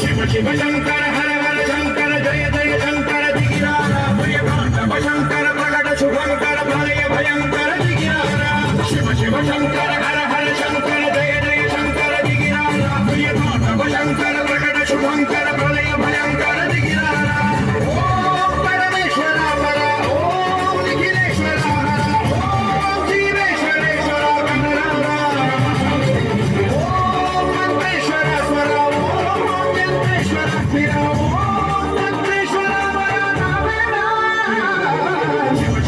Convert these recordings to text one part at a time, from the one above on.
शिव शिव शंकर हर हर शंकर जय जय शंकर दिगिरारा प्रियकांतव शंकर प्रकट शुभंकर प्रलय भयंकर दिगिरारा शिव शिव शंकर हर हर शंकर जय जय शंकर दिगिरारा प्रियकांतव शंकर प्रकट शुभंकर प्रलय भयंकर दिगिरारा ओम परमेश्वर हर ओम निखिलेश्वर हर ओम जीवेश्वरेश्वर गणरारा ओम मंत्रेश्वर स्वर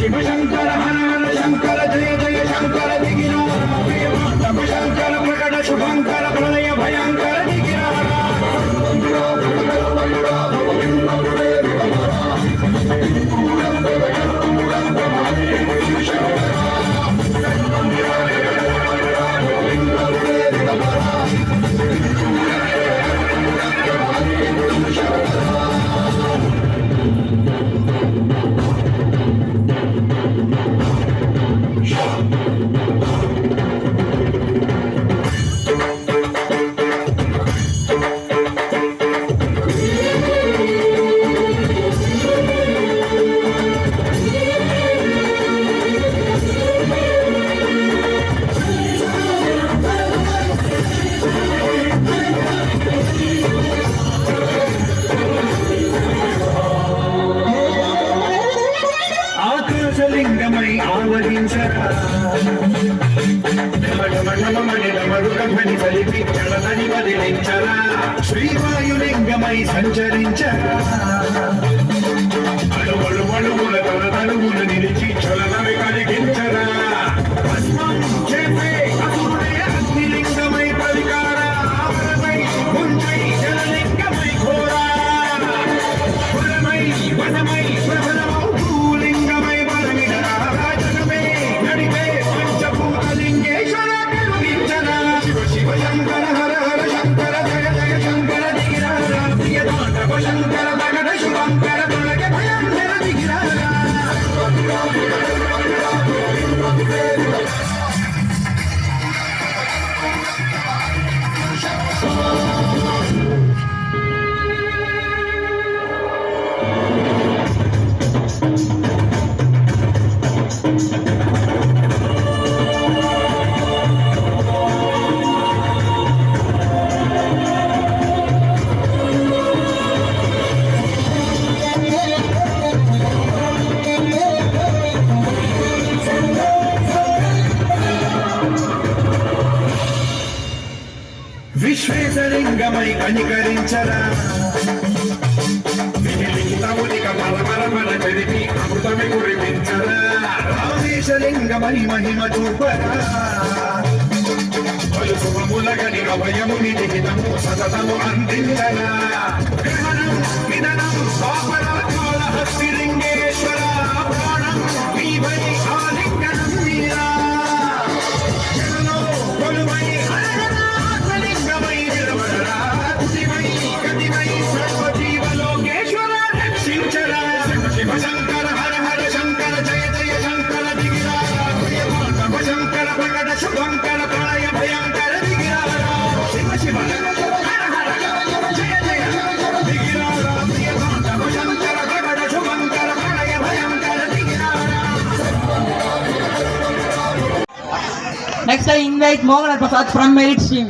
शिव शंकर हर हर शंकर जय जय शंकर दिगिरारा शंकर प्रकट शुभंकर प्रलय भयंकर दिगिरारा ఆకాశలింగమై ఆవరించరా మరుగమని కలిపి చలనని వదిలించరా శ్రీవాయులింగమై సంచరించరా అణువణువుల తలతలువులు నిలిచి చలనని కలిగించరా భస్మం చేసే అసురుడే అగ్నిలింగమై పరికారా ఆవరణమై ముంచై జలలింగమై ఘోరా పురమై వనమై ప్రబలమౌ భూలింగమై బలమిడరా రాజనమే నడిపే పంచభూతలింగేశ్వర కరుణించరా శివ శివ శంకర హర హర శంకర జయ జయ శంకర దిగిరారా ప్రియతాండవ శంకర ప్రకట శుభంకర ప్రళయ భయంకర దిగిరారా విశ్వేశలింగమై కనికరించరా వినిలింగమునిక బలబలబల జరిపి అమృతమి కురిపించరా రామేశలింగమై మహిమ చూపరా పలు శుభములగని అభయముని లిఖితము సతతము అందించరా గ్రహణం విదనం స్వాపరాత్మాల హస్తిలింగేశ్వర ప్రాణం నీవై ఆలింగనం మీరా జనలో కొలువై శంకర హర హర శంకర జయ జయ శంకర దిగిరారా ప్రియతాండవ శంకర ప్రకట శుభంకర ప్రళయ భయంకర దిగిరారా శివ శివ హర హర జయ జయ దిగిరారా ప్రియతాండవ శంకర ప్రకట శుభంకర ప్రళయ భయంకర దిగిరారా. Next I invite Mohan Prasad from Merit team.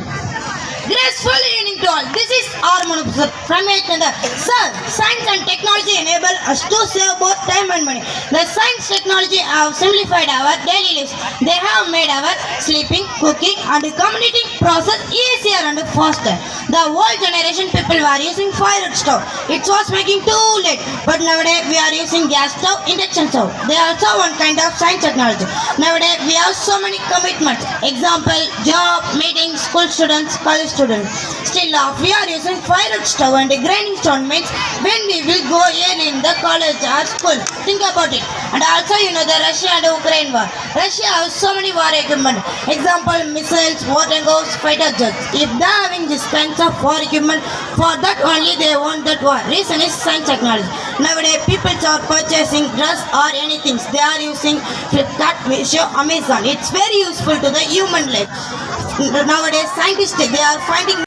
Graceful evening to all. This is R. Prasad from Merit Center. Sir, science and technology enable us to save both time and money. The science technology have simplified our daily lives. They have made our sleeping, cooking and commuting process easier and faster. The old generation people were using fire stove. It was making too late. But nowadays we are using gas stove, induction stove. They are also one kind of science technology. Nowadays we have so many commitments. Example, job, meetings, school students, college students. Still laugh. We are using fire stove and grinding stone means when we will go early in the college or school. Think about it. And also you know the Russia and Ukraine war. Russia has so many war equipment. Example, missiles, water tanks, fighter jets. If they are having this kinds of war equipment, for that only they want that war. Reason is science technology. Nowadays people are purchasing dress or anything. They are using Flipkart, Meesho, Amazon. It's very useful to the human life. Nowadays scientists they are finding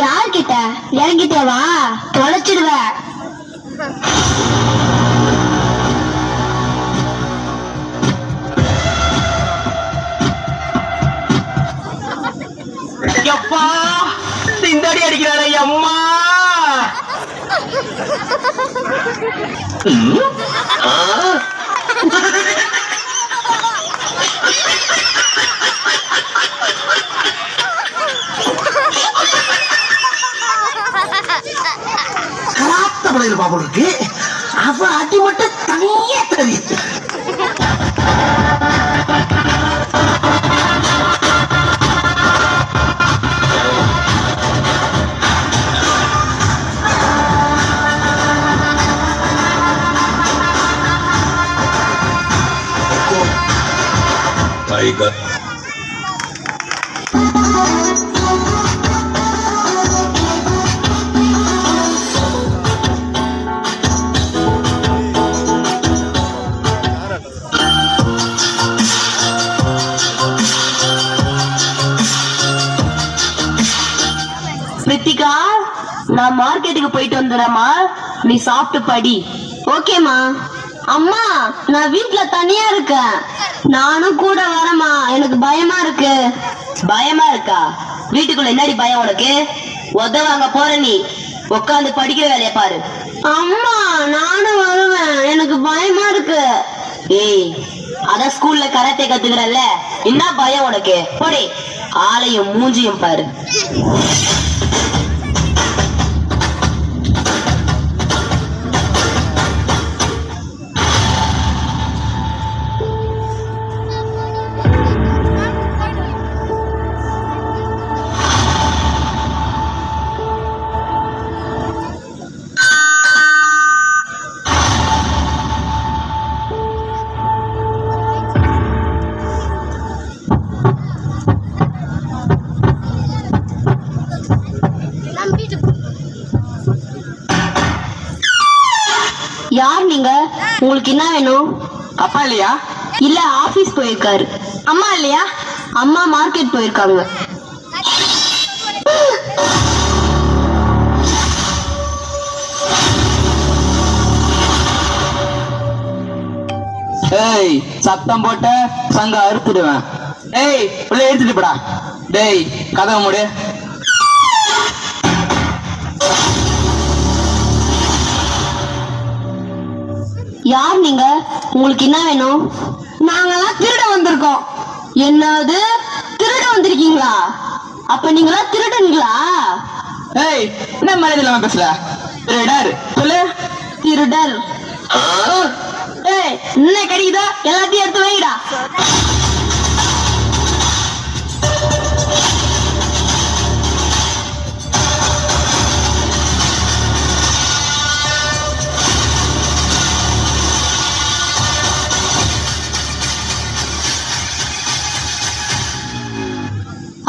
யார்கிட்ட இறங்கிட்டே வா தொலைச்சிடுவ. எப்பா இந்த அடி அடிக்கிறாளே அம்மா. பாப்பா அவ அடி மட்டும் தனியே தெரியுது. டைகர் பிரித்திகா, நான் மார்க்கெட்டுக்கு போயிட்டு வந்துடுறேம்மா, நீ சாப்பிட்டு படி. ஓகேம்மா. அம்மா, நான் வீட்ல தனியா இருக்கேன், நானும் கூட வரேம்மா, எனக்கு பயமா இருக்கு. பயமா இருக்கா? வீட்டுக்குள்ள என்னடி பயம் உனக்கு? உதவாங்க போற நீ உட்காந்து படிக்கிற வேலைய பாரு. அம்மா, நானும் வருவேன், எனக்கு பயமா இருக்கு. ஏய், அதான் ஸ்கூல்ல கராத்தே கத்துக்கிறல்ல, என்ன பயம் உனக்கு? போடி, ஆளையும் மூஞ்சியும் பாரு. யார் நீங்க? உங்களுக்கு என்ன வேணும்? அப்பா இல்லையா? இல்ல, ஆபீஸ் போயிருக்காரு. அம்மா இல்லையா? அம்மா மார்க்கெட் போயிருக்காங்க. ஏய், சத்தம் போட்ட சங்க அறுத்துடுவேன். ஏய், உள்ள எடுத்துட்டு போடா. டேய், கதவை மூடு. யார் நீங்க? உங்களுக்கு என்ன வேணும்? நாங்கெல்லாம் திருட வந்திருக்கோம். என்னது திருட வந்திருக்கீங்களா? அப்ப நீங்களா திருடனுங்களா? ஏய், என்ன மரியாதை இல்லாம பேசுற? திருடர் சொல்லு. திருடர். ஏய், என்ன கிடைக்குதோ எல்லாத்தையும் எடுத்து வைடா.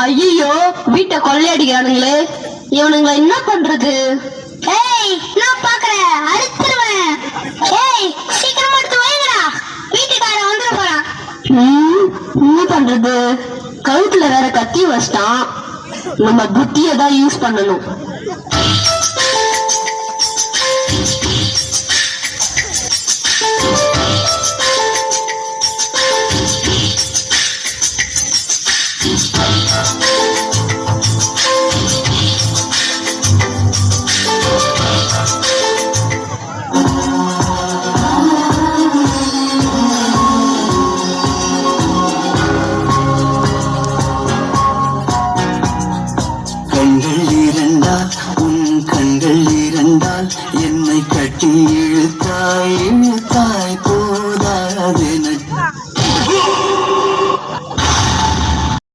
ஐயோ, வீட்டை கொள்ளையடிக்கிறானுங்களே, இவனுங்களை என்ன பண்றது? ஏய், நான் பாக்குறேன், அடிச்சிருவேன். ஏய், சீக்கிரமா எடுத்து வைங்கடா, வீட்டுக்காரன் வந்துட போறான். என்ன பண்றது? கழுத்துல வேற கத்தி வச்சிட்டான். நம்ம புத்தியை தான் யூஸ் பண்ணணும். கண்கள் இரண்டால் உன் கண்கள் இரண்டால் என்னை கட்டி இழுத்தாய் இழுத்தாய்